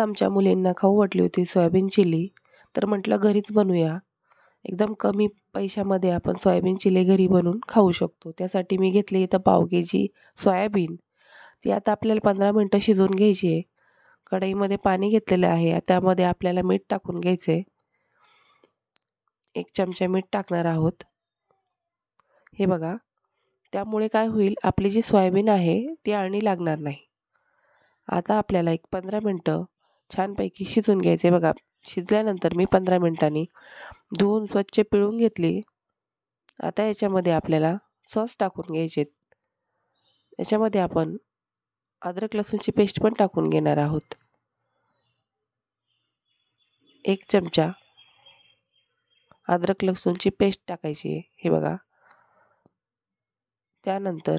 आमच्या मुलींना खाऊ वाटली होती सोयाबीन चिली, तर म्हटलं घरीच बनवूया. एकदम कमी पैशामध्ये आपण सोयाबीन चिली घरी बनवून खाऊ शकतो. त्यासाठी मी घेतली इथं पाव केजी सोयाबीन. ती आता आपल्याला 15 मिनटं शिजवून घ्यायची आहे. कढईमध्ये पाणी घेतलेलं आहे. त्यामध्ये आपल्याला मीठ टाकून घ्यायचं आहे. 1 चमचा मीठ टाकणार आहोत. हे बघा, त्यामुळे काय होईल, आपली जी सोयाबीन आहे ती अळणी लागणार नाही. आता आपल्याला एक 15 मिनटं छानपैकी शिजवून घ्यायचं आहे. बघा, शिजल्यानंतर मी 15 मिनिटांनी धुवून स्वच्छ पिळून घेतली. आता याच्यामध्ये आपल्याला सॉस टाकून घ्यायचे. याच्यामध्ये आपण अद्रक लसूणची पेस्ट पण टाकून घेणार आहोत. 1 चमचा अद्रक लसूणची पेस्ट टाकायची आहे. हे बघा, त्यानंतर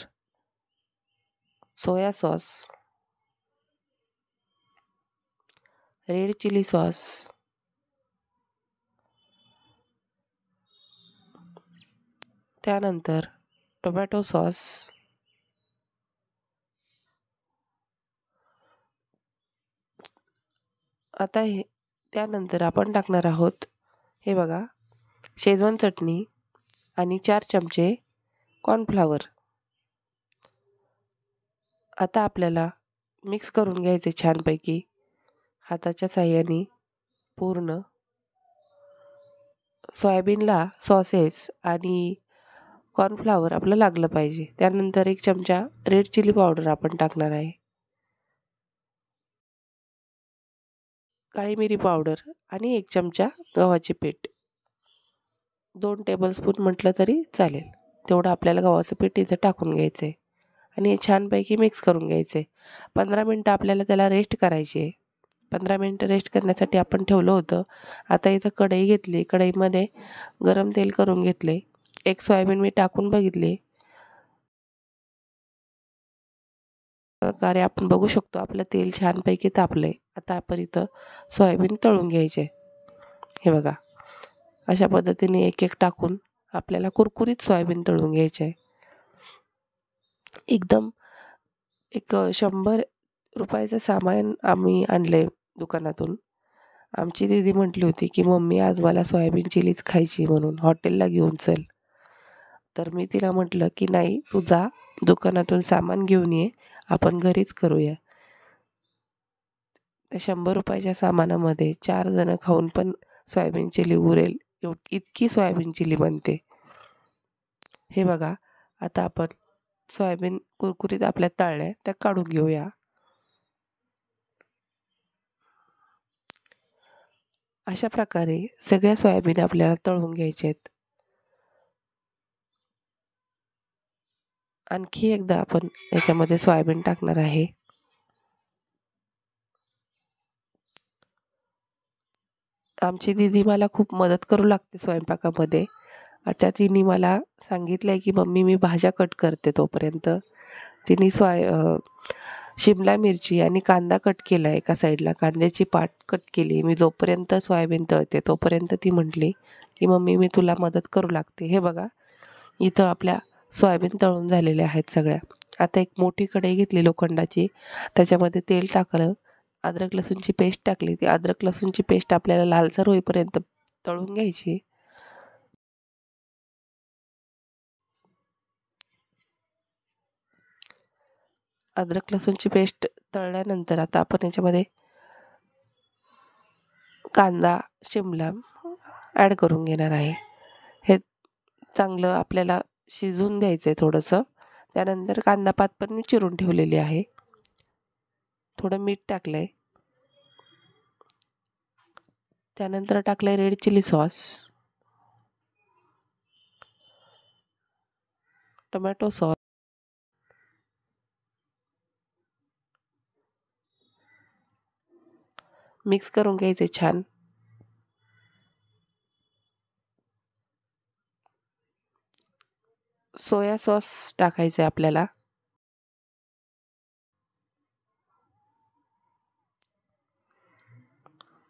soya sauce, red chilli sauce, त्यानंतर टोमॅटो सॉस, आता त्यानंतर आपण टाकणार आहोत, हे बघा, शेजवान चटणी आणि 4 चमचे कॉर्नफ्लॉवर. आता आपल्याला मिक्स करून घ्यायचे छानपैकी हाताच्या साहाय्याने. पूर्ण सोयाबीनला सॉसेस आणि कॉर्नफ्लॉवर आपलं लागलं पाहिजे. त्यानंतर 1 चमचा रेड चिली पावडर आपण टाकणार आहे. काळी मिरी पावडर आणि 1 चमचा गव्हाचे पीठ. 2 टेबलस्पून म्हटलं तरी चालेल. तेवढं आपल्याला गव्हाचं पीठ इथे टाकून घ्यायचं आहे आणि हे छानपैकी मिक्स करून घ्यायचं आहे. 15 मिनटं आपल्याला त्याला रेस्ट करायची आहे. 15 मिनटं रेस्ट करण्यासाठी आपण ठेवलं होतं. आता इथं कढई घेतली. कढईमध्ये गरम तेल करून घेतले. 1 सोयाबीन मी टाकून बघितले. प्रकारे आपण बघू शकतो आपलं तेल छानपैकी तापलंय. आता आपण इथं सोयाबीन तळून घ्यायचे. हे बघा, अशा पद्धतीने एक टाकून आपल्याला कुरकुरीत सोयाबीन तळून घ्यायचे आहे. एकदम एक 100 रुपयाचं सामान आम्ही आणले दुकानातून. आमची दीदी म्हटली होती की मम्मी आज मला सोयाबीन चिलीच खायची म्हणून हॉटेलला घेऊन चल. तर मी तिला म्हटलं की नाही, तू जा दुकानातून सामान घेऊन ये, आपण घरीच करूया. त्या 100 रुपयाच्या सामानामध्ये 4 जण खाऊन पण सोयाबीन चिली उरेल इतकी सोयाबीन चिली बनते. हे बघा, आता आपण सोयाबीन कुरकुरीत आपल्या तळल्या त्या काढून घेऊया. अशा प्रकारे सगळ्या सोयाबीन आपल्याला तळून घ्यायच्या आहेत. आणखी एकदा आपण याच्यामध्ये सोयाबीन टाकणार आहे. आमची दीदी मला खूप मदत करू लागते स्वयंपाकामध्ये. आता तिने मला सांगितलंय की मम्मी मी भाज्या कट करते, तोपर्यंत तिने शिमला मिरची आणि कांदा कट केला आहे. एका साईडला कांद्याची पाट कट केली. मी जोपर्यंत सोयाबीन तळते तोपर्यंत ती म्हटली की मम्मी मी तुला मदत करू लागते. हे बघा, इथं आपल्या सोयाबीन तळून झालेल्या आहेत सगळ्या. आता एक मोठी कढई घेतली लोखंडाची. त्याच्यामध्ये तेल टाकलं. अद्रक लसूणची पेस्ट टाकली. ती अद्रक लसूणची पेस्ट आपल्याला लालसर होईपर्यंत तळून घ्यायची. अद्रक लसूणची पेस्ट तळल्यानंतर आता आपण याच्यामध्ये कांदा शिमला ॲड करून घेणार आहे. हे चांगलं आपल्याला शिजवून द्यायचं आहे थोडंसं. त्यानंतर कांदा पात पण मी चिरून ठेवलेली आहे. थोडं मीठ टाकलं आहे. त्यानंतर टाकलं आहे red chilli sauce, tomato sauce, mix करून घ्यायचे छान. सोया सॉस टाकायचं आहे आपल्याला.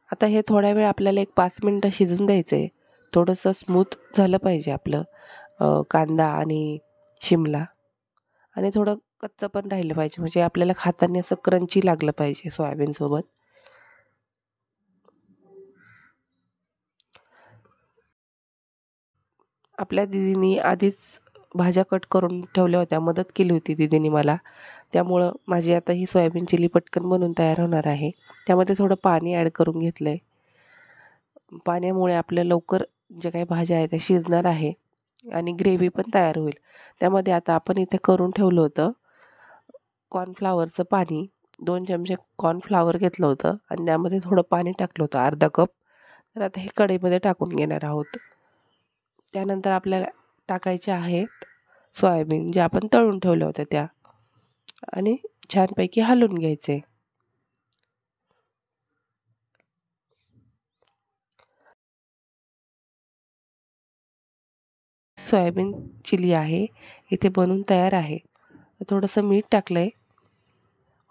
आता हे थोड्या वेळ आपल्याला एक 5 मिनटं शिजून द्यायचं आहे. थोडंसं स्मूथ झालं पाहिजे आपलं कांदा आणि शिमला, आणि थोडं कच्चं पण राहिलं पाहिजे, म्हणजे आपल्याला खाताना असं क्रंची लागलं पाहिजे सोयाबीनसोबत. आपल्या दीदीनी आधीच भाज्या कट करून ठेवल्या होत्या, मदत केली होती दीदीनी मला. त्यामुळं माझी आता ही सोयाबीन चिली पटकन बनून तयार होणार आहे. त्यामध्ये थोडं पाणी ॲड करून घेतलं आहे. पाण्यामुळे आपल्या लवकर जे काही भाज्या आहेत त्या शिजणार आहे आणि ग्रेव्ही पण तयार होईल. त्यामध्ये आता आपण इथे करून ठेवलं होतं कॉर्नफ्लॉवरचं पाणी. 2 चमचे कॉर्नफ्लॉवर घेतलं होतं आणि त्यामध्ये थोडं पाणी टाकलं होतं, अर्धा कप. तर आता हे कढईमध्ये टाकून घेणार आहोत. त्यानंतर आपल्याला टाकायच्या आहेत सोयाबीन, ज्या आपण तळून ठेवल्या होत्या त्या, आणि छानपैकी हलवून घ्यायचे. सोयाबीन चिली आहे इथे बनून तयार आहे. थोडंसं मीठ टाकलं आहे.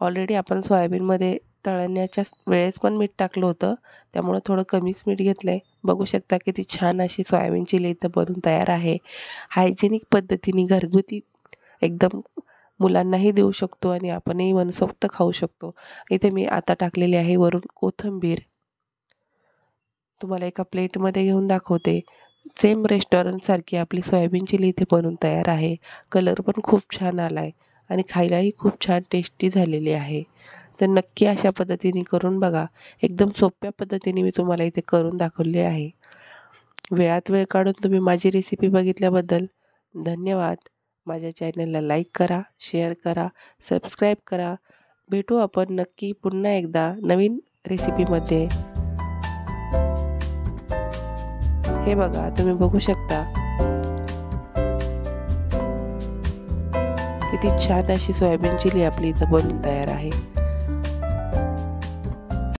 ऑलरेडी आपण सोयाबीनमध्ये तळण्याच्या वेळेस पण मीठ टाकलं होतं, त्यामुळं थोडं कमीच मीठ घेतलं आहे. बघू शकता किती छान अशी सोयाबीन चिली इथं बनून तयार आहे. हायजेनिक पद्धतीने घरगुती एकदम मुलांनाही देऊ शकतो आणि आपणही मनसोक्त खाऊ शकतो. इथे मी आता टाकलेली आहे वरून कोथिंबीर. तुम्हाला एका प्लेटमध्ये घेऊन दाखवते. सेम रेस्टॉरंटसारखी आपली सोयाबीन चिली इथे बनून तयार आहे. कलर पण खूप छान आला आहे आणि खायलाही खूप छान टेस्टी झालेली आहे. तर नक्की अशा पद्धतीने करून बघा. एकदम सोप्या पद्धतीने मी तुम्हाला इथे करून दाखवली आहे. वेळात वेळ काढून तुम्ही माझी रेसिपी बघितल्याबद्दल धन्यवाद. माझ्या चॅनलला लाईक करा, शेअर करा, सबस्क्राईब करा. भेटू आपण नक्की पुन्हा एकदा नवीन रेसिपीमध्ये. हे बघा, तुम्ही बघू शकता किती छान अशी सोयाबीन चिली आपली इथं बनून तयार आहे.